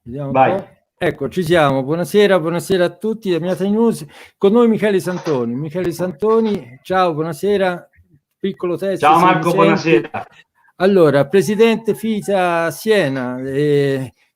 Vediamo un Vai. po'. Ecco, ci siamo. Buonasera, buonasera a tutti da Miata News. Con noi Michele Santoni. Michele Santoni, ciao, buonasera. Piccolo test, Ciao se mi Marco, senti. buonasera. Allora, presidente FISA Siena,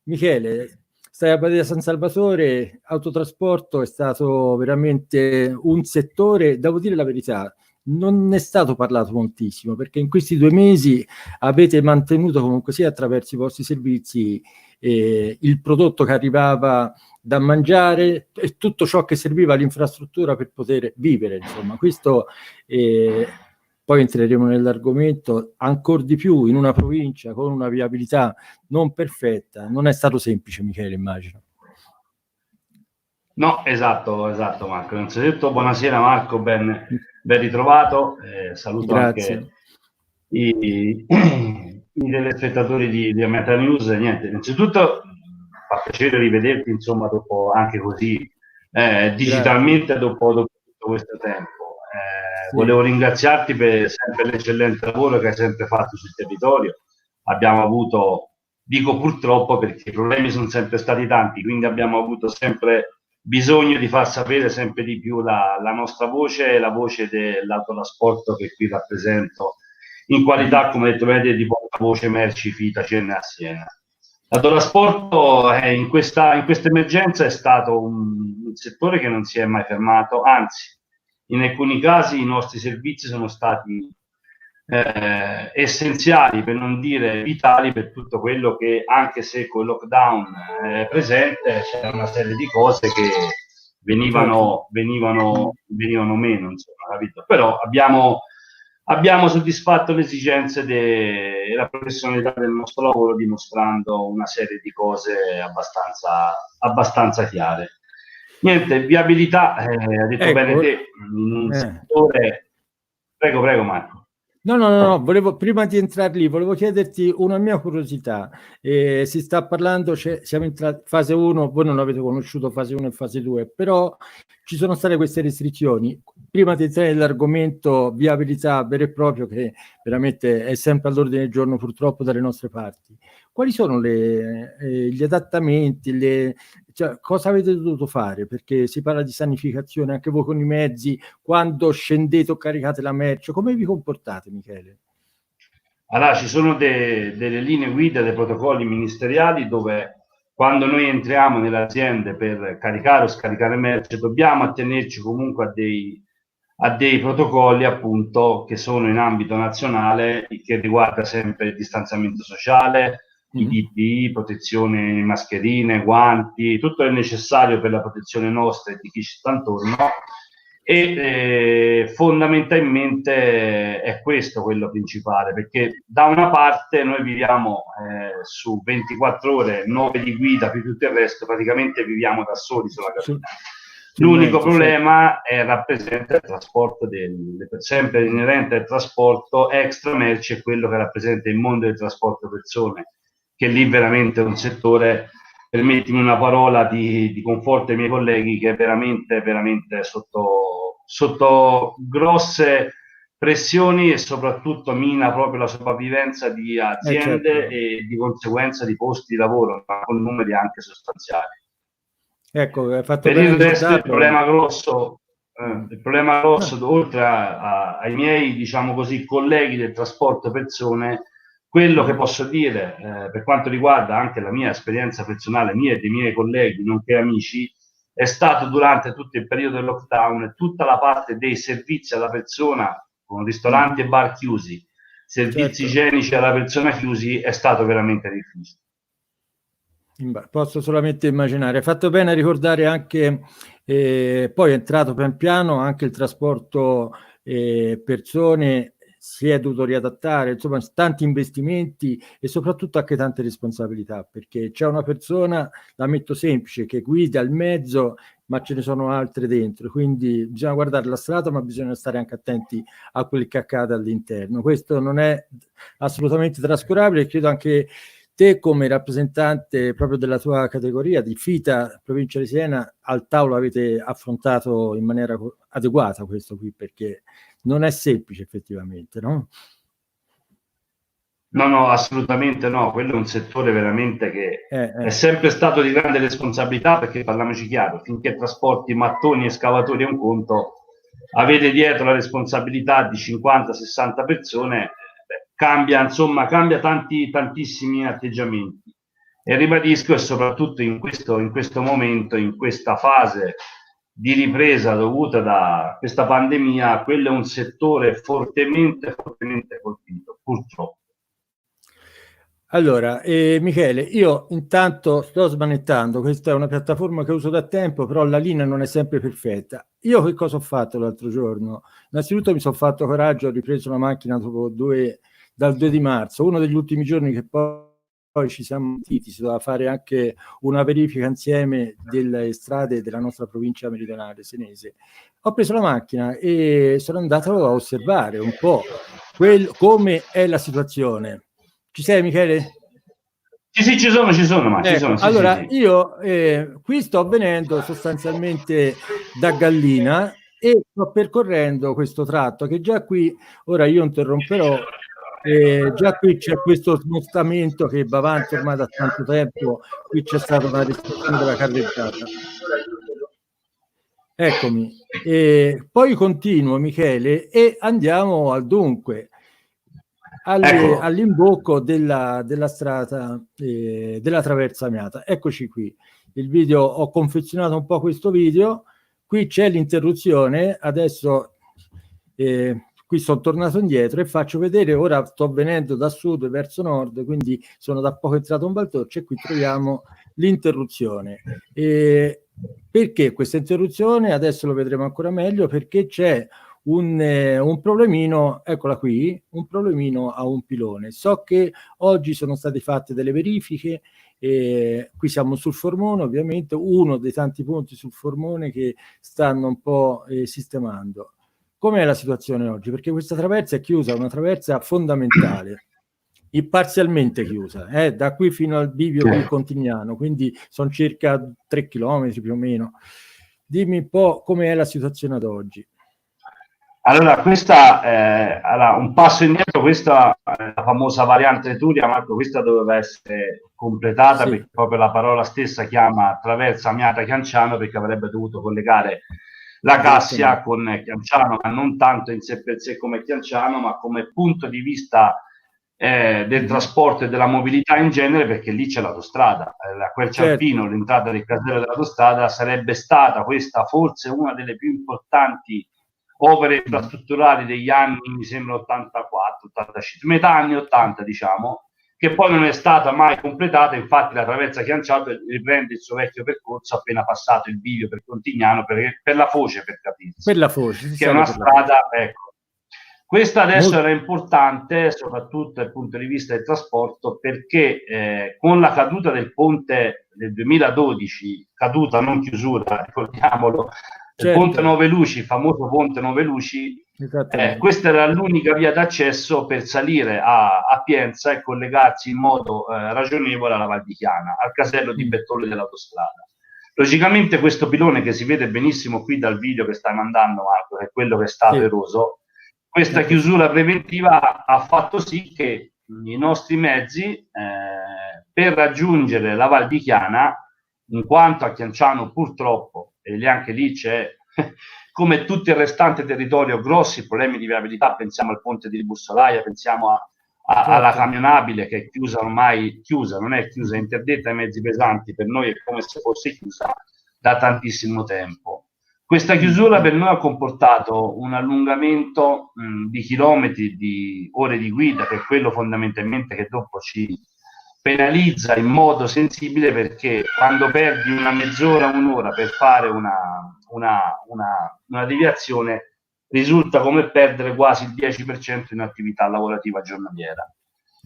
Michele, stai a Badia San Salvatore, autotrasporto è stato veramente un settore, devo dire la verità, non è stato parlato moltissimo, perché in questi 2 mesi avete mantenuto comunque sia attraverso i vostri servizi il prodotto che arrivava da mangiare e tutto ciò che serviva all'infrastruttura per poter vivere, insomma. Questo poi entreremo nell'argomento ancora di più in una provincia con una viabilità non perfetta. Non è stato semplice, Michele, immagino. No, esatto Marco. Innanzitutto buonasera Marco, ben ritrovato. Saluto anche Grazie. i telespettatori di Meta News. Niente, innanzitutto fa piacere rivederti, insomma, dopo anche così Grazie. digitalmente dopo tutto questo tempo. Sì. Volevo ringraziarti per sempre l'eccellente lavoro che hai sempre fatto sul territorio. Abbiamo avuto, dico purtroppo perché i problemi sono sempre stati tanti, quindi abbiamo avuto sempre bisogno di far sapere sempre di più la nostra voce e la voce dell'autotrasporto che qui rappresento in qualità, come detto, di portavoce merci FITA CNA Siena. L'autotrasporto in questa emergenza è stato un settore che non si è mai fermato, anzi, in alcuni casi i nostri servizi sono stati essenziali, per non dire vitali, per tutto quello che, anche se con il lockdown presente, c'era una serie di cose che Certo. venivano meno, insomma, capito? Però abbiamo soddisfatto le esigenze e la professionalità del nostro lavoro dimostrando una serie di cose abbastanza chiare. Niente, viabilità, ha detto bene Ecco, te, in un settore... Prego Marco. No, volevo, prima di entrare lì, volevo chiederti una mia curiosità. Si sta parlando, siamo in fase 1, voi non avete conosciuto fase 1 e fase 2, però ci sono state queste restrizioni. Prima di entrare nell'argomento viabilità vero e proprio, che veramente è sempre all'ordine del giorno purtroppo dalle nostre parti, quali sono gli adattamenti, cioè, cosa avete dovuto fare? Perché si parla di sanificazione anche voi con i mezzi, quando scendete o caricate la merce, come vi comportate, Michele? Allora, ci sono delle linee guida, dei protocolli ministeriali dove quando noi entriamo nelle aziende per caricare o scaricare merce dobbiamo attenerci comunque a dei protocolli appunto che sono in ambito nazionale, che riguarda sempre il distanziamento sociale, i PPI, protezione, mascherine, guanti, tutto il necessario per la protezione nostra e di chi ci sta intorno. E fondamentalmente è questo quello principale, perché da una parte noi viviamo su 24 ore, 9 di guida più tutto il resto, praticamente viviamo da soli sulla cabina. Sul L'unico mezzo, certo. problema rappresenta il trasporto sempre inerente al trasporto extra merci, e quello che rappresenta il mondo del trasporto persone, che lì veramente è un settore, permettimi una parola di conforto ai miei colleghi, che è veramente sotto grosse pressioni e soprattutto mina proprio la sopravvivenza di aziende Certo. e di conseguenza di posti di lavoro, ma con numeri anche sostanziali. Ecco, hai fatto Per bene a il resto ricordarlo. il problema grosso, No. oltre ai miei, diciamo così, colleghi del trasporto persone, quello che posso dire per quanto riguarda anche la mia esperienza personale, mia e dei miei colleghi, nonché amici, è stato durante tutto il periodo del lockdown tutta la parte dei servizi alla persona, con ristoranti e bar chiusi, servizi Certo. igienici alla persona chiusi, è stato veramente difficile. Posso solamente immaginare. Hai fatto bene a ricordare anche, poi è entrato pian piano anche il trasporto persone, si è dovuto riadattare, insomma, tanti investimenti e soprattutto anche tante responsabilità, perché c'è una persona, la metto semplice, che guida il mezzo, ma ce ne sono altre dentro, quindi bisogna guardare la strada, ma bisogna stare anche attenti a quel che accade all'interno. Questo non è assolutamente trascurabile, credo anche te come rappresentante proprio della tua categoria di FITA provincia di Siena al tavolo avete affrontato in maniera adeguata questo qui, perché non è semplice effettivamente, no? No, no, assolutamente no, quello è un settore veramente che è sempre stato di grande responsabilità, perché parliamoci chiaro, finché trasporti mattoni e scavatori è un conto, avete dietro la responsabilità di 50-60 persone, cambia, insomma, cambia tantissimi atteggiamenti. E ribadisco, e soprattutto in questo momento, in questa fase di ripresa dovuta da questa pandemia, quello è un settore fortemente colpito, purtroppo. Allora, Michele, io intanto sto smanettando, questa è una piattaforma che uso da tempo, però la linea non è sempre perfetta. Io che cosa ho fatto l'altro giorno? Innanzitutto mi sono fatto coraggio, ho ripreso la macchina dal 2 di marzo, uno degli ultimi giorni che poi ci siamo sentiti, si doveva fare anche una verifica insieme delle strade della nostra provincia meridionale senese. Ho preso la macchina e sono andato a osservare un po' come è la situazione. Ci sei, Michele? Sì, ci sono, ma ci sono. Sì, allora, sì. Io qui sto venendo sostanzialmente da Gallina e sto percorrendo questo tratto che già qui, ora io interromperò, già qui c'è questo smostamento che va avanti ormai da tanto tempo, qui c'è stata una restrizione della carreggiata. Eccomi, poi continuo, Michele, e andiamo al dunque. All'imbocco della strada della traversa Amiata. Eccoci qui. Il video, ho confezionato un po' questo video. Qui c'è l'interruzione. Adesso qui sono tornato indietro e faccio vedere. Ora sto venendo da sud verso nord, quindi sono da poco entrato in Valtorce e qui troviamo l'interruzione. Perché questa interruzione? Adesso lo vedremo ancora meglio, perché c'è un problemino, eccola qui, un problemino a un pilone. So che oggi sono state fatte delle verifiche, qui siamo sul Formone, ovviamente, uno dei tanti punti sul Formone che stanno un po' sistemando. Com'è la situazione oggi? Perché questa traversa è chiusa, una traversa fondamentale, parzialmente chiusa, da qui fino al bivio qui Contignano, quindi sono circa 3 chilometri più o meno. Dimmi un po' com'è la situazione ad oggi. Allora, allora, un passo indietro, questa è la famosa variante Etruria, Marco, questa doveva essere completata, sì, perché proprio la parola stessa chiama traversa Amiata Chianciano, perché avrebbe dovuto collegare la Cassia con Chianciano, ma non tanto in sé per sé come Chianciano, ma come punto di vista del trasporto e della mobilità in genere, perché lì c'è l'autostrada. A Quercialpino, certo, l'entrata del casello dell'autostrada sarebbe stata questa forse una delle più importanti opere infrastrutturali degli anni, mi sembra 84, 85, metà anni 80 diciamo, che poi non è stata mai completata. Infatti la traversa Chianciano riprende il suo vecchio percorso appena passato il bivio per Contignano, per la Foce, per capirsi, per la Foce, che è una strada, ecco. Questa adesso era importante soprattutto dal punto di vista del trasporto, perché con la caduta del ponte del 2012, caduta non chiusura, ricordiamolo, certo, il ponte Nove Luci, il famoso ponte Nove Luci, questa era l'unica via d'accesso per salire a Pienza e collegarsi in modo ragionevole alla Val di Chiana, al casello di Bettole dell'autostrada. Logicamente questo pilone, che si vede benissimo qui dal video che stai mandando, Marco, che è quello che è stato eroso, questa chiusura preventiva ha fatto sì che i nostri mezzi, per raggiungere la Val di Chiana, in quanto a Chianciano purtroppo, e anche lì c'è, come tutto il restante territorio, grossi problemi di viabilità, pensiamo al ponte di Bussolaia, pensiamo alla camionabile che è chiusa ormai, non è chiusa, è interdetta ai mezzi pesanti, per noi è come se fosse chiusa da tantissimo tempo. Questa chiusura per noi ha comportato un allungamento di chilometri, di ore di guida, che è quello fondamentalmente che dopo ci penalizza in modo sensibile, perché quando perdi una mezz'ora, un'ora per fare una deviazione, risulta come perdere quasi il 10% in attività lavorativa giornaliera.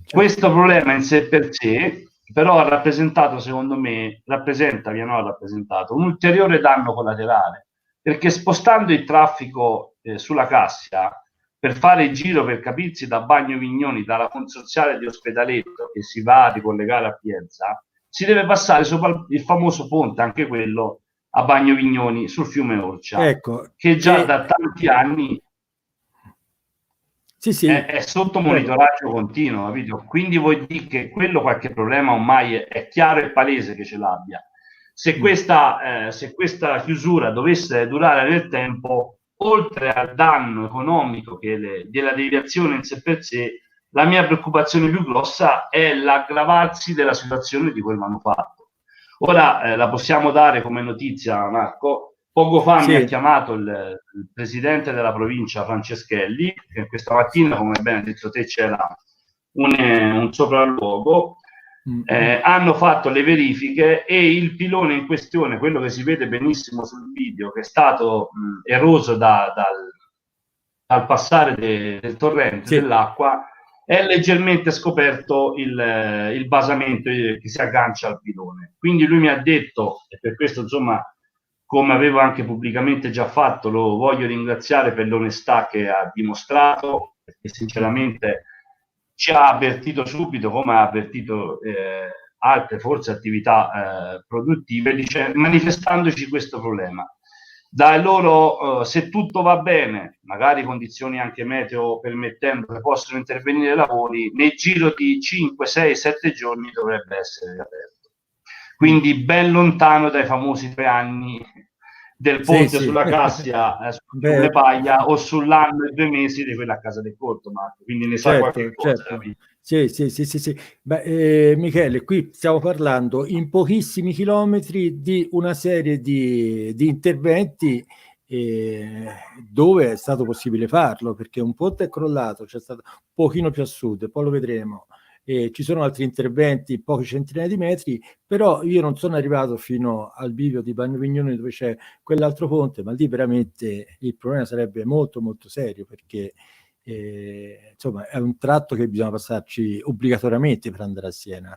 Questo problema in sé per sé però ha rappresentato, secondo me, rappresenta un ulteriore danno collaterale, perché spostando il traffico sulla Cassia, per fare il giro, per capirsi, da Bagno Vignoni, dalla consorziale di Ospedaletto, che si va a ricollegare a Pienza, si deve passare sopra il famoso ponte, anche quello a Bagno Vignoni, sul fiume Orcia, che già da tanti anni Sì, sì, è sotto monitoraggio continuo, capito? Quindi vuol dire che quello qualche problema ormai è chiaro e palese che ce l'abbia. Se questa chiusura dovesse durare nel tempo, oltre al danno economico della deviazione in sé per sé, la mia preoccupazione più grossa è l'aggravarsi della situazione di quel manufatto. Ora la possiamo dare come notizia, Marco. Poco fa mi ha chiamato il presidente della provincia Franceschelli, che questa mattina, come ben detto te, c'era un sopralluogo. Hanno fatto le verifiche e il pilone in questione, quello che si vede benissimo sul video, che è stato eroso dal passare del torrente dell'acqua, è leggermente scoperto il basamento che si aggancia al pilone. Quindi lui mi ha detto, e per questo insomma, come avevo anche pubblicamente già fatto, lo voglio ringraziare per l'onestà che ha dimostrato, perché sinceramente ci ha avvertito subito, come ha avvertito altre forse attività produttive, manifestandoci questo problema. Da loro, se tutto va bene, magari condizioni anche meteo permettendo che possono intervenire i lavori, nel giro di 5, 6, 7 giorni dovrebbe essere riaperto. Quindi ben lontano dai famosi 3 anni del ponte sulla Cassia, sulle Paglia, o sull'anno e 2 mesi di quella a Casa del Corto, Marco. Quindi ne sa qualche cosa. Sì. Beh, Michele, qui stiamo parlando in pochissimi chilometri di una serie di interventi dove è stato possibile farlo, perché un ponte è crollato, c'è stato un pochino più a sud, poi lo vedremo. Ci sono altri interventi, pochi centinaia di metri, però io non sono arrivato fino al bivio di Bagno Vignone dove c'è quell'altro ponte, ma lì veramente il problema sarebbe molto molto serio, perché insomma è un tratto che bisogna passarci obbligatoriamente per andare a Siena.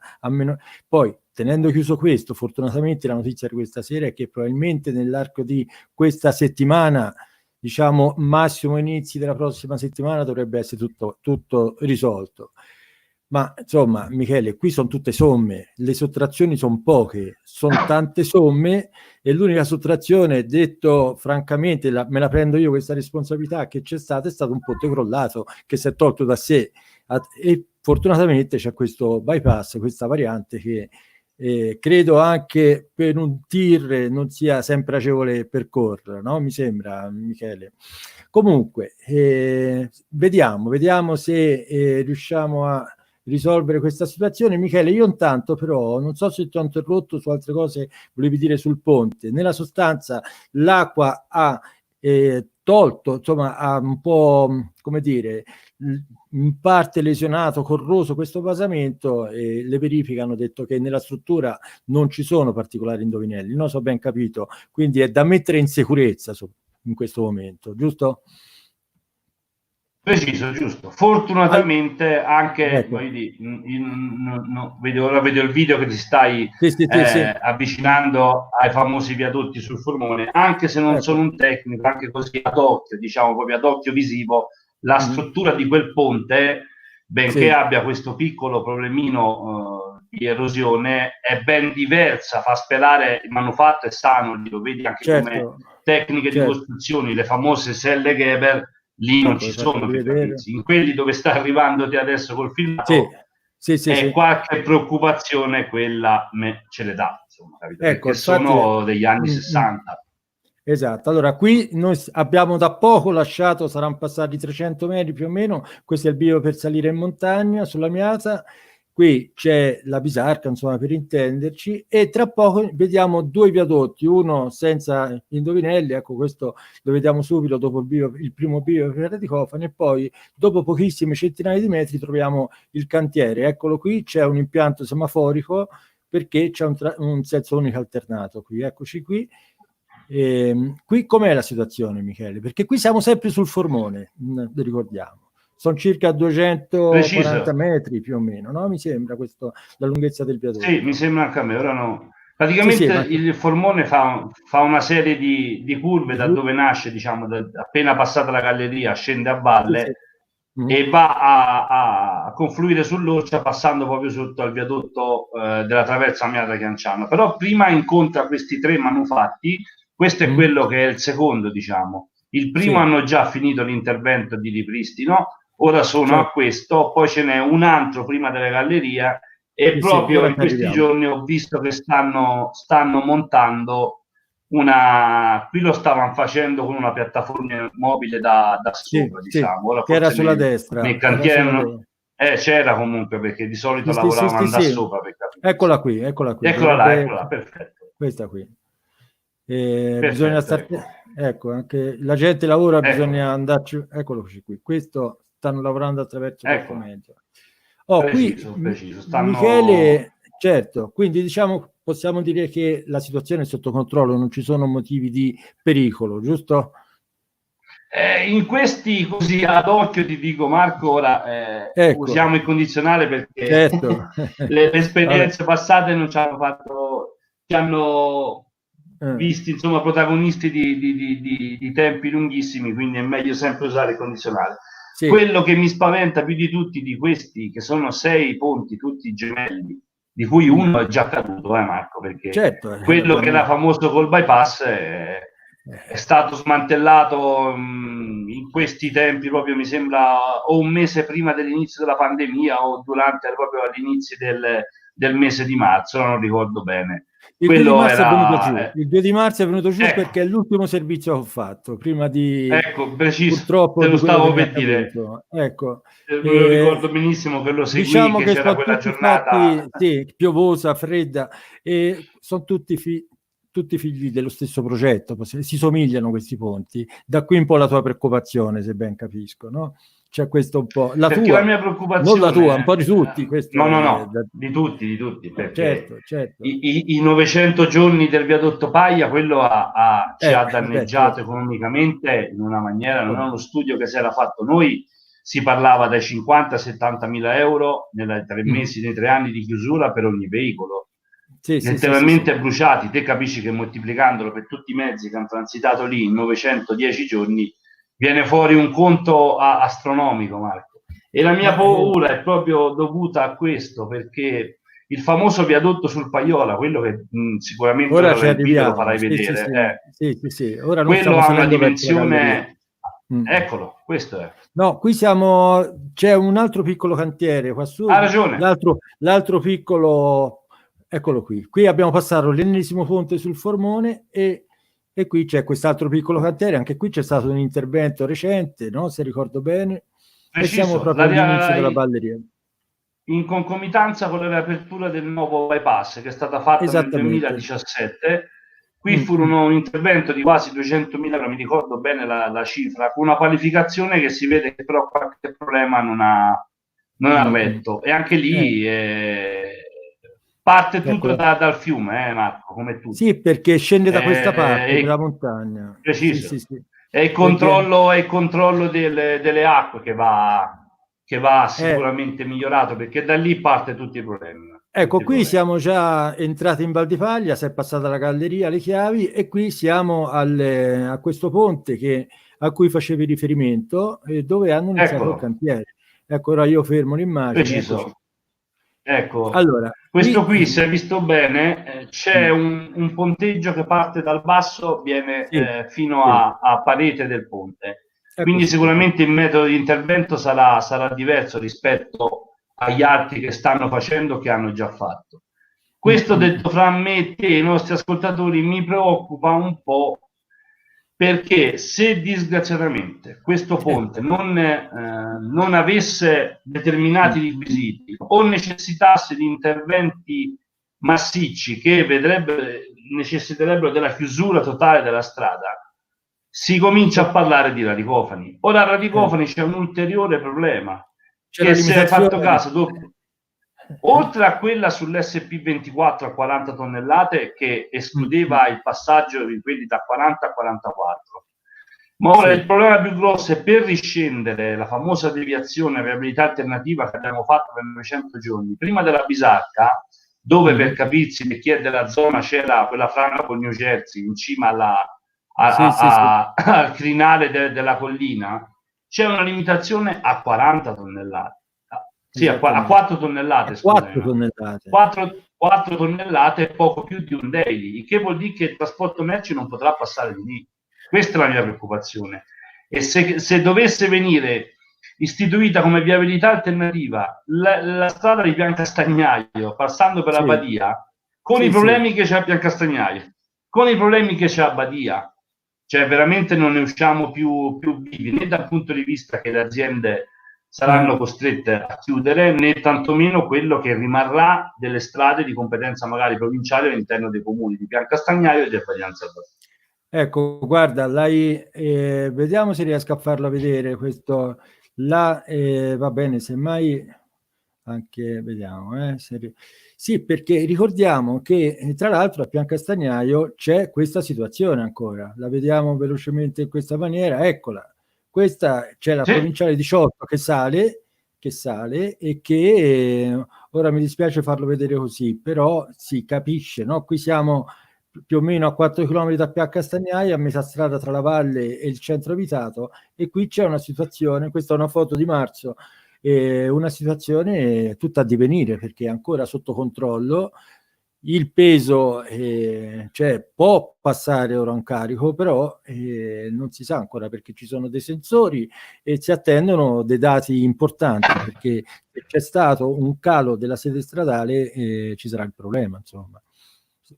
Poi, tenendo chiuso questo, fortunatamente la notizia di questa sera è che probabilmente nell'arco di questa settimana, diciamo massimo inizi della prossima settimana, dovrebbe essere tutto risolto. Ma insomma, Michele, qui sono tutte somme, le sottrazioni sono poche, sono tante somme, e l'unica sottrazione, detto francamente, me la prendo io questa responsabilità, che c'è stata, è stato un ponte crollato che si è tolto da sé, e fortunatamente c'è questo bypass, questa variante che credo anche per un tir non sia sempre agevole percorrere, no? Mi sembra, Michele. Comunque, vediamo se riusciamo a risolvere questa situazione. Michele, io intanto però non so se ti ho interrotto su altre cose volevi dire sul ponte. Nella sostanza l'acqua ha tolto, insomma ha un po', come dire, in parte lesionato, corroso questo basamento, e le verifiche hanno detto che nella struttura non ci sono particolari indovinelli, non so ben capito, quindi è da mettere in sicurezza in questo momento, giusto? Preciso, giusto. Fortunatamente anche, ora vedo il video che ti stai avvicinando ai famosi viadotti sul Formone, anche se non sono un tecnico, anche così ad occhio, diciamo proprio ad occhio visivo, la struttura di quel ponte, benché abbia questo piccolo problemino di erosione, è ben diversa, fa sperare il manufatto è sano, lo vedi anche come tecniche di costruzioni, le famose selle Geber. Lì non ci sono più capizi. In quelli dove sta arrivando te adesso col filmato qualche preoccupazione quella ce le dà, insomma, capito? Ecco, perché sono degli anni 60. Esatto, allora qui noi abbiamo da poco lasciato, saranno passati 300 metri più o meno, questo è il bivio per salire in montagna sulla Miata, qui c'è la Bisarca, insomma, per intenderci, e tra poco vediamo 2 viadotti, uno senza indovinelli, ecco questo lo vediamo subito dopo il primo bivio per di Cofani, e poi dopo pochissime centinaia di metri troviamo il cantiere, eccolo qui, c'è un impianto semaforico perché c'è un senso unico alternato qui, eccoci qui. Qui com'è la situazione, Michele? Perché qui siamo sempre sul Formone, ricordiamo. Sono circa 240 metri più o meno, no? Mi sembra questo, la lunghezza del viadotto. Sì, mi sembra anche a me, ora no. Praticamente il Formone fa una serie di curve da dove nasce, diciamo, appena passata la galleria, scende a valle e va a confluire sull'Orcia passando proprio sotto al viadotto della traversa Miata Chianciano. Però prima incontra questi 3 manufatti. Questo è quello che è il secondo, diciamo. Il primo hanno già finito l'intervento di ripristino, ora sono a questo, poi ce n'è un altro prima della galleria e proprio in questi giorni ho visto che stanno montando qui lo stavano facendo con una piattaforma mobile da sopra, diciamo. Ora che era sulla destra. Nel cantiere c'era comunque, perché di solito lavoravano da sopra. Eccola qui. Eccola, perfetto. Questa qui. Bisogna stare... Ecco, anche la gente lavora, bisogna andarci... Eccolo qui. Questo stanno lavorando attraverso questo mezzo. Preciso. Michele, certo, quindi diciamo possiamo dire che la situazione è sotto controllo, non ci sono motivi di pericolo, giusto? In questi così ad occhio ti dico, Marco, ora usiamo il condizionale perché le esperienze passate non ci hanno fatto, ci hanno visti insomma protagonisti di tempi lunghissimi, quindi è meglio sempre usare il condizionale. Quello che mi spaventa più di tutti di questi, che sono 6 ponti tutti gemelli, di cui uno è già caduto, Marco, perché quello che era famoso col bypass è stato smantellato in questi tempi, proprio mi sembra o un mese prima dell'inizio della pandemia o durante proprio all'inizio del mese di marzo, non ricordo bene. Il 2 di marzo è venuto giù. Il 2 di marzo è venuto giù perché è l'ultimo servizio che ho fatto prima di... Ecco, preciso, purtroppo te lo stavo per dire. Ecco. Me lo ricordo benissimo che lo seguì, diciamo che c'era quella giornata... piovosa, fredda, e sono tutti figli dello stesso progetto, si somigliano questi ponti. Da qui un po' la tua preoccupazione, se ben capisco, no? C'è questo un po'... La mia preoccupazione... Non la tua, un po' di tutti. No, di tutti. Perché certo. I 900 giorni del viadotto Paglia, quello ci ha danneggiato economicamente in una maniera, non è uno studio che si era fatto noi, si parlava dai 50-70 mila euro nei 3 mesi, nei 3 anni di chiusura per ogni veicolo. Letteralmente bruciati. Te capisci che moltiplicandolo per tutti i mezzi che hanno transitato lì in 910 giorni viene fuori un conto astronomico, Marco. E la mia paura è proprio dovuta a questo, perché il famoso viadotto sul Paiola, quello che sicuramente ora ci arriviamo, lo farai vedere, Ora quello ha una dimensione... Eccolo, questo è. No, qui c'è un altro piccolo cantiere qua su. Ha ragione. L'altro piccolo, eccolo qui. Qui abbiamo passato l'ennesimo ponte sul Formone e qui c'è quest'altro piccolo cantiere. Anche qui c'è stato un intervento recente, no? Se ricordo bene. Preciso. E siamo proprio all'inizio della balleria. In concomitanza con la riapertura del nuovo bypass che è stata fatta nel 2017, qui furono un intervento di quasi 200.000 euro, mi ricordo bene la cifra, con una qualificazione che si vede che però qualche problema non ha retto. E anche lì parte tutto dal fiume, Marco, come tutto. Sì, perché scende da questa parte, della montagna. Preciso. Sì. È il controllo delle acque che va sicuramente migliorato, perché da lì parte tutti i problemi. Ecco, qui siamo già entrati in Val di Paglia, si è passata la galleria, le chiavi, e qui siamo a questo ponte a cui facevi riferimento, dove hanno iniziato il cantiere. Ecco, ora io fermo l'immagine. Preciso. Ecco, allora, questo qui, se visto bene, c'è un ponteggio che parte dal basso, viene fino a parete del ponte. Quindi sicuramente il metodo di intervento sarà diverso rispetto agli altri che stanno facendo, che hanno già fatto. Questo, detto fra me e te, i nostri ascoltatori, mi preoccupa un po', perché se disgraziatamente questo ponte non avesse determinati requisiti o necessitasse di interventi massicci che necessiterebbero della chiusura totale della strada, si comincia a parlare di radicofani. Ora a radicofani c'è un ulteriore problema, che se hai fatto caso, oltre a quella sull'SP24 a 40 tonnellate che escludeva il passaggio di quelli da 40 a 44, ma ora il problema più grosso è per riscendere la famosa deviazione viabilità alternativa che abbiamo fatto per 900 giorni prima della Bisacca, dove per capirsi, per chi è della zona, c'era quella frana con New Jersey in cima al crinale della collina. C'è una limitazione a 40 tonnellate. Sì, a 4 tonnellate. 4 tonnellate. 4 tonnellate è poco più di un daily, il che vuol dire che il trasporto merci non potrà passare di lì. Questa è la mia preoccupazione. E se dovesse venire istituita come viabilità alternativa la strada di Piancastagnaio, passando per la Badia, con i problemi che c'è a Piancastagnaio, con i problemi che c'è a Badia, cioè veramente non ne usciamo più vivi, né dal punto di vista che le aziende saranno costrette a chiudere, né tantomeno quello che rimarrà delle strade di competenza magari provinciale all'interno dei comuni di Piancastagnaio e del Badia Salvatore. Ecco, guarda, vediamo se riesco a farlo vedere questo. Va bene, semmai anche vediamo. Sì, perché ricordiamo che tra l'altro a Piancastagnaio c'è questa situazione ancora. La vediamo velocemente in questa maniera. Eccola, questa c'è la provinciale 18 che sale e che ora mi dispiace farlo vedere così, però si capisce, no? Qui siamo più o meno a 4 km da Piancastagnaio, a metà strada tra la valle e il centro abitato, e qui c'è una situazione, questa è una foto di marzo, una situazione tutta a divenire perché è ancora sotto controllo. Il peso cioè, può passare ora un carico, però non si sa ancora perché ci sono dei sensori e si attendono dei dati importanti, perché se c'è stato un calo della sede stradale ci sarà il problema, insomma,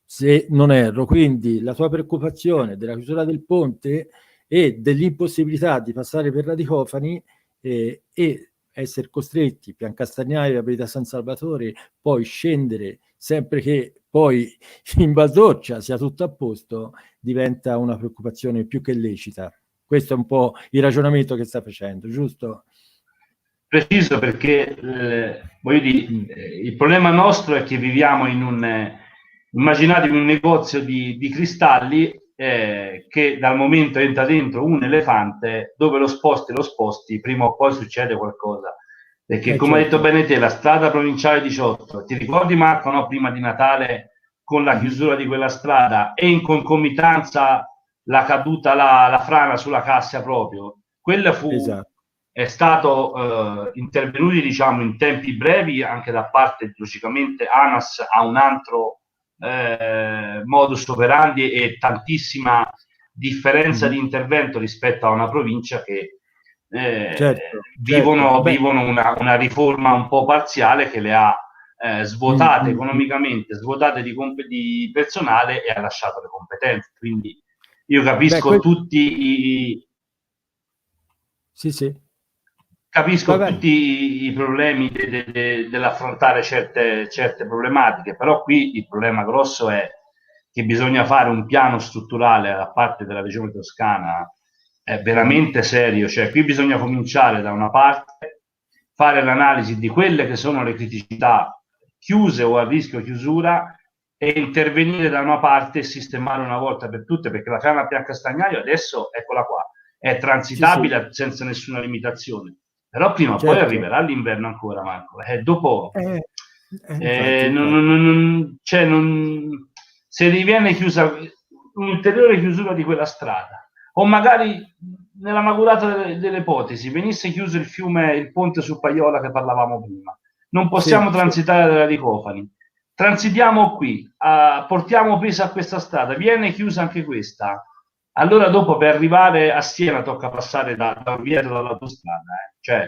se non erro. Quindi la tua preoccupazione della chiusura del ponte e dell'impossibilità di passare per Radicofani e essere costretti, Piancastagnaio, Viabilità San Salvatore, poi scendere sempre che poi in Valdorcia sia tutto a posto, diventa una preoccupazione più che lecita. Questo è un po' il ragionamento che sta facendo, giusto? Preciso, perché voglio dire, il problema nostro è che viviamo immaginate in un negozio di cristalli che dal momento entra dentro un elefante, dove lo sposti, prima o poi succede qualcosa. Perché come hai detto bene te, la strada provinciale 18, ti ricordi Marco, no, prima di Natale, con la chiusura di quella strada e in concomitanza la caduta, la frana sulla Cassia proprio, quella è stato intervenuti, diciamo, in tempi brevi anche da parte, logicamente, ANAS ha un altro modus operandi e tantissima differenza di intervento rispetto a una provincia che vivono una riforma un po' parziale che le ha svuotate economicamente, svuotate di personale e ha lasciato le competenze. Quindi io capisco tutti capisco tutti i problemi dell'affrontare certe problematiche, però qui il problema grosso è che bisogna fare un piano strutturale da parte della Regione Toscana veramente serio, cioè qui bisogna cominciare da una parte, fare l'analisi di quelle che sono le criticità chiuse o a rischio chiusura e intervenire da una parte e sistemare una volta per tutte, perché la frana Piancastagnaio adesso, eccola qua, è transitabile senza nessuna limitazione. Però prima o poi arriverà l'inverno ancora, Marco. Dopo se riviene chiusa un'ulteriore chiusura di quella strada, o magari nella magurata delle ipotesi venisse chiuso il ponte su Paiola che parlavamo prima, non possiamo transitare da Radicofani, transitiamo qui, portiamo peso a questa strada, viene chiusa anche questa. Allora dopo per arrivare a Siena tocca passare da Orvieto dall'autostrada. Cioè,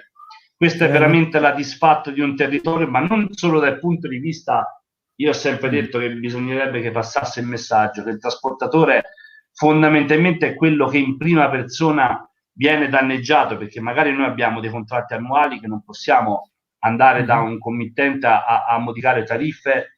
questo è veramente la disfatto di un territorio, ma non solo dal punto di vista, io ho sempre detto che bisognerebbe che passasse il messaggio che il trasportatore fondamentalmente è quello che in prima persona viene danneggiato, perché magari noi abbiamo dei contratti annuali che non possiamo andare da un committente a modificare tariffe.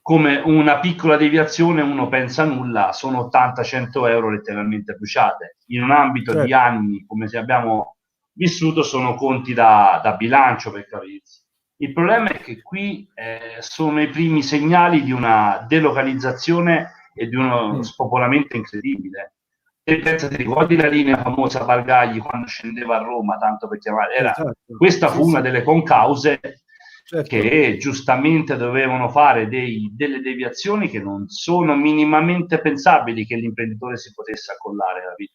Come una piccola deviazione uno pensa nulla, sono 80-100 euro letteralmente bruciate. In un ambito di anni come se abbiamo vissuto sono conti da bilancio, per capirsi. Il problema è che qui sono i primi segnali di una delocalizzazione e di uno spopolamento incredibile. Ti ricordi la linea famosa Bargagli quando scendeva a Roma, tanto per chiamare? Questa fu una delle concause che giustamente dovevano fare delle deviazioni che non sono minimamente pensabili che l'imprenditore si potesse accollare alla vita.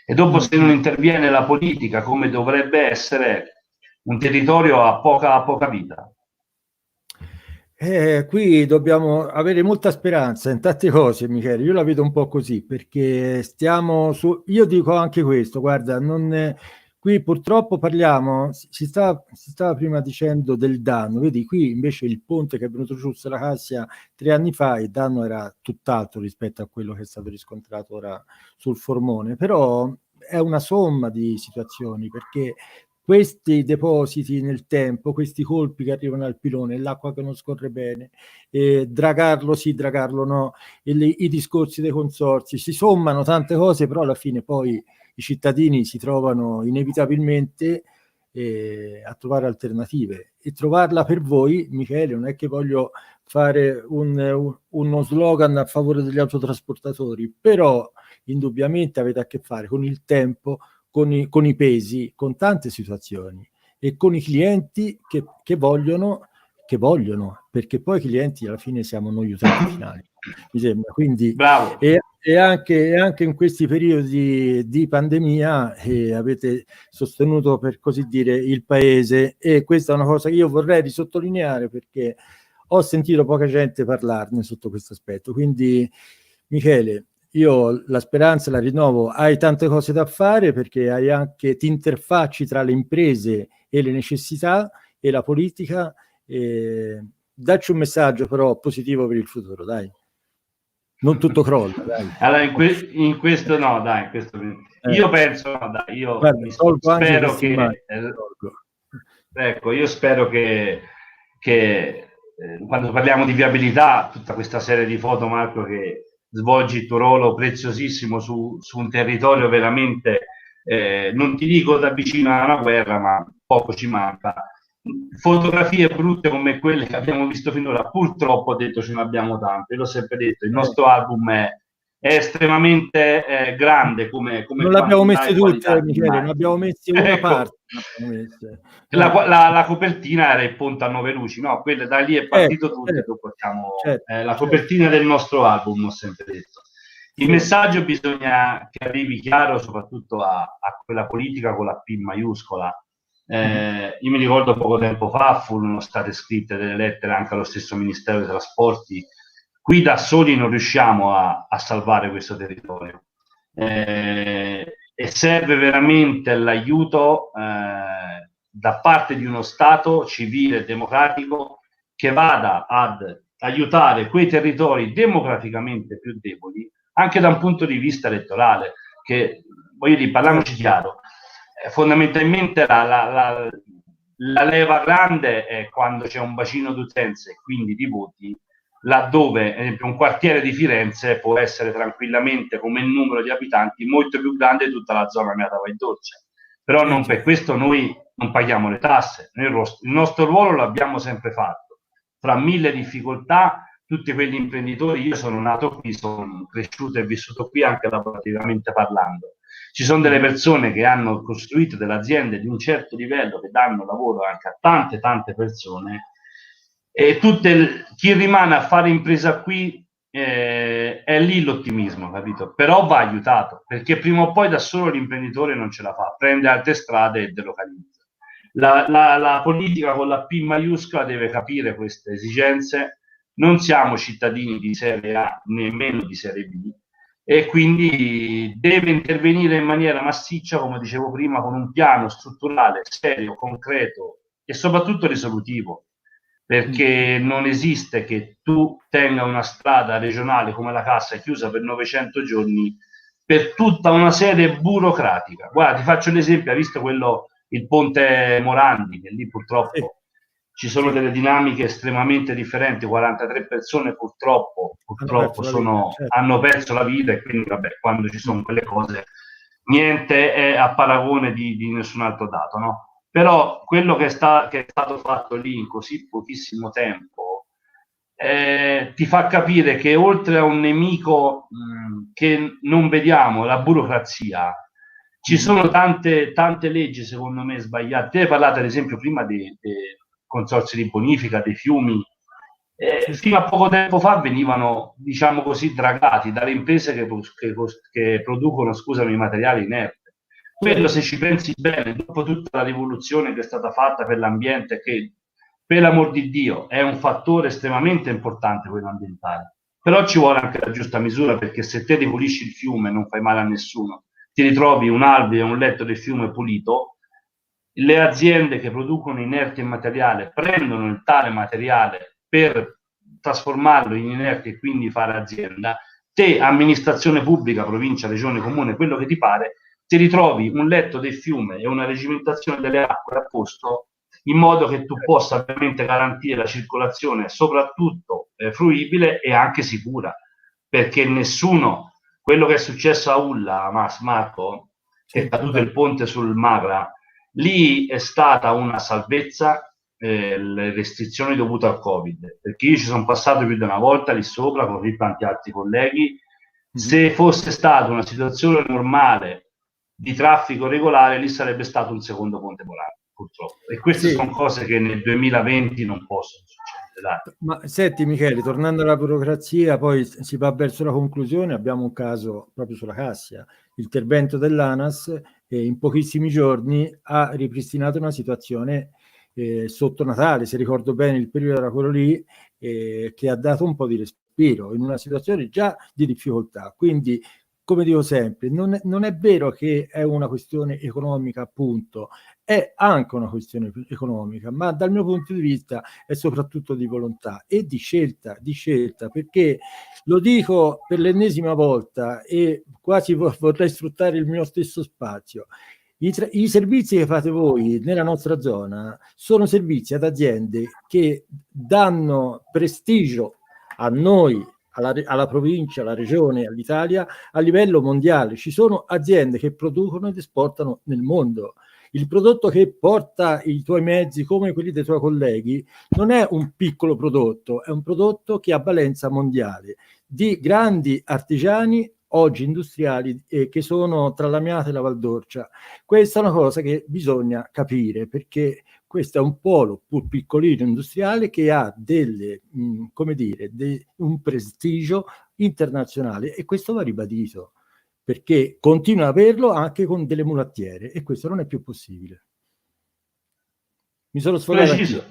E dopo se non interviene la politica come dovrebbe essere, un territorio a poca vita. Qui dobbiamo avere molta speranza in tante cose, Michele. Io la vedo un po' così, perché stiamo su. Io dico anche questo, guarda, Qui purtroppo parliamo, si stava prima dicendo del danno, vedi qui invece il ponte che è venuto giù sulla Cassia 3 anni fa, il danno era tutt'altro rispetto a quello che è stato riscontrato ora sul Formone, però è una somma di situazioni, perché questi depositi nel tempo, questi colpi che arrivano al pilone, l'acqua che non scorre bene, dragarlo sì, dragarlo no, i discorsi dei consorzi, si sommano tante cose, però alla fine poi i cittadini si trovano inevitabilmente a trovare alternative, e trovarla per voi, Michele, non è che voglio fare uno slogan a favore degli autotrasportatori, però indubbiamente avete a che fare con il tempo, con i pesi, con tante situazioni e con i clienti che vogliono, perché poi i clienti alla fine siamo noi utenti finali, mi sembra. Quindi Bravo. e anche in questi periodi di pandemia avete sostenuto, per così dire, il paese, e questa è una cosa che io vorrei risottolineare, perché ho sentito poca gente parlarne sotto questo aspetto. Quindi, Michele, io la speranza la rinnovo, hai tante cose da fare, perché ti interfacci tra le imprese e le necessità e la politica. Dacci un messaggio però positivo per il futuro, dai. Non tutto crolla, dai. Allora, in questo no, dai, in questo io penso, no, dai, Guarda, tolgo anche spero questa immagine. che ecco, io spero che quando parliamo di viabilità, tutta questa serie di foto, Marco, che svolgi il tuo ruolo preziosissimo su un territorio veramente, non ti dico da vicino a una guerra, ma poco ci manca. Fotografie brutte come quelle che abbiamo visto finora, purtroppo, ho detto, ce ne abbiamo tante. Io l'ho sempre detto, il nostro album è estremamente grande come non l'abbiamo quantità messe e qualità tutte, di Michele, ne immagini. abbiamo messe una Ecco, parte. la copertina era il ponte a 9 luci, no? Quelle, da lì è partito tutto, e dopo siamo la copertina del nostro album, ho sempre detto. Il messaggio bisogna che arrivi chiaro soprattutto a quella politica con la P maiuscola. Io mi ricordo poco tempo fa furono state scritte delle lettere anche allo stesso Ministero dei Trasporti. Qui da soli non riusciamo a salvare questo territorio. E serve veramente l'aiuto da parte di uno Stato civile e democratico che vada ad aiutare quei territori demograficamente più deboli, anche da un punto di vista elettorale, che, voglio dire, parliamoci chiaro, fondamentalmente la leva grande è quando c'è un bacino d'utenza e quindi di voti, laddove, ad esempio, un quartiere di Firenze può essere tranquillamente, come il numero di abitanti, molto più grande di tutta la zona Meata Val Dolce. Però non per questo noi non paghiamo le tasse. Noi il nostro ruolo l'abbiamo sempre fatto. Fra mille difficoltà, tutti quegli imprenditori, io sono nato qui, sono cresciuto e vissuto qui anche lavorativamente parlando. Ci sono delle persone che hanno costruito delle aziende di un certo livello che danno lavoro anche a tante persone, e chi rimane a fare impresa qui è lì l'ottimismo, capito? Però va aiutato, perché prima o poi da solo l'imprenditore non ce la fa, prende altre strade e delocalizza. La politica con la P maiuscola deve capire queste esigenze. Non siamo cittadini di serie A, nemmeno di serie B, e quindi deve intervenire in maniera massiccia, come dicevo prima, con un piano strutturale, serio, concreto e soprattutto risolutivo, perché non esiste che tu tenga una strada regionale come la Cassa chiusa per 900 giorni per tutta una serie burocratica. Guarda, ti faccio l'esempio, hai visto il ponte Morandi, che lì purtroppo ci sono delle dinamiche estremamente differenti. 43 persone purtroppo hanno perso la vita, e quindi vabbè, quando ci sono quelle cose niente è a paragone di nessun altro dato, no? Però quello che è stato fatto lì in così pochissimo tempo ti fa capire che oltre a un nemico che non vediamo, la burocrazia, ci sono tante leggi secondo me sbagliate. Te parlate ad esempio prima dei consorzi di bonifica, dei fiumi. Fino a poco tempo fa venivano, diciamo così, dragati dalle imprese che producono, scusami, i materiali inerti. Quello, se ci pensi bene, dopo tutta la rivoluzione che è stata fatta per l'ambiente, che per l'amor di Dio è un fattore estremamente importante quello ambientale, però ci vuole anche la giusta misura, perché se te demolisci il fiume non fai male a nessuno, ti ritrovi un alveo e un letto del fiume pulito. Le aziende che producono inerti e materiale prendono il tale materiale per trasformarlo in inerti e quindi fare azienda. Te, amministrazione pubblica, provincia, regione, comune, quello che ti pare, ti ritrovi un letto del fiume e una regimentazione delle acque a posto, in modo che tu possa veramente garantire la circolazione, soprattutto fruibile e anche sicura, perché nessuno, quello che è successo a Ulla, Marco, che è caduto il ponte sul Magra, lì è stata una salvezza, le restrizioni dovute al Covid, perché io ci sono passato più di una volta lì sopra con tanti altri colleghi. Se fosse stata una situazione normale di traffico regolare, lì sarebbe stato un secondo ponte volante, purtroppo. E queste sono cose che nel 2020 non possono succedere. Dai. Ma senti Michele, tornando alla burocrazia, poi si va verso la conclusione, abbiamo un caso proprio sulla Cassia, l'intervento dell'ANAS in pochissimi giorni ha ripristinato una situazione sotto Natale, se ricordo bene il periodo era quello lì, che ha dato un po' di respiro in una situazione già di difficoltà. Quindi, come dico sempre, non è vero che è una questione economica, appunto, è anche una questione economica, ma dal mio punto di vista è soprattutto di volontà e di scelta, perché lo dico per l'ennesima volta e quasi vorrei sfruttare il mio stesso spazio. I servizi che fate voi nella nostra zona sono servizi ad aziende che danno prestigio a noi, alla provincia, alla regione, all'Italia a livello mondiale. Ci sono aziende che producono ed esportano nel mondo. Il prodotto che porta i tuoi mezzi come quelli dei tuoi colleghi non è un piccolo prodotto, è un prodotto che ha valenza mondiale di grandi artigiani oggi industriali che sono tra l'Amiata e la Valdorcia. Questa è una cosa che bisogna capire, perché questo è un polo pur piccolino industriale che ha un prestigio internazionale e questo va ribadito, perché continua ad averlo anche con delle mulattiere e questo non è più possibile. Mi sono sfogato. Preciso.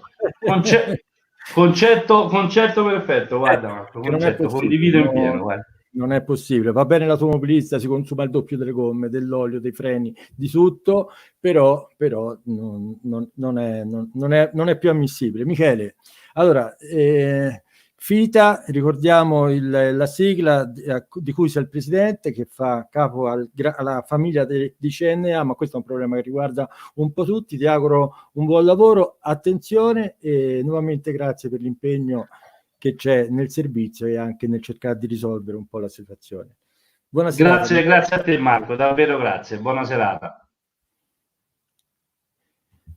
Concetto perfetto, guarda Marco, condivido in pieno. Guarda. Non è possibile, va bene l'automobilista, si consuma il doppio delle gomme, dell'olio, dei freni, di tutto, però non è più ammissibile. Michele, allora, FITA, ricordiamo la sigla di cui sei il presidente, che fa capo alla famiglia di CNA, ma questo è un problema che riguarda un po' tutti. Ti auguro un buon lavoro, attenzione e nuovamente grazie per l'impegno che c'è nel servizio e anche nel cercare di risolvere un po' la situazione. Buona serata. Grazie a te Marco, davvero grazie, buona serata.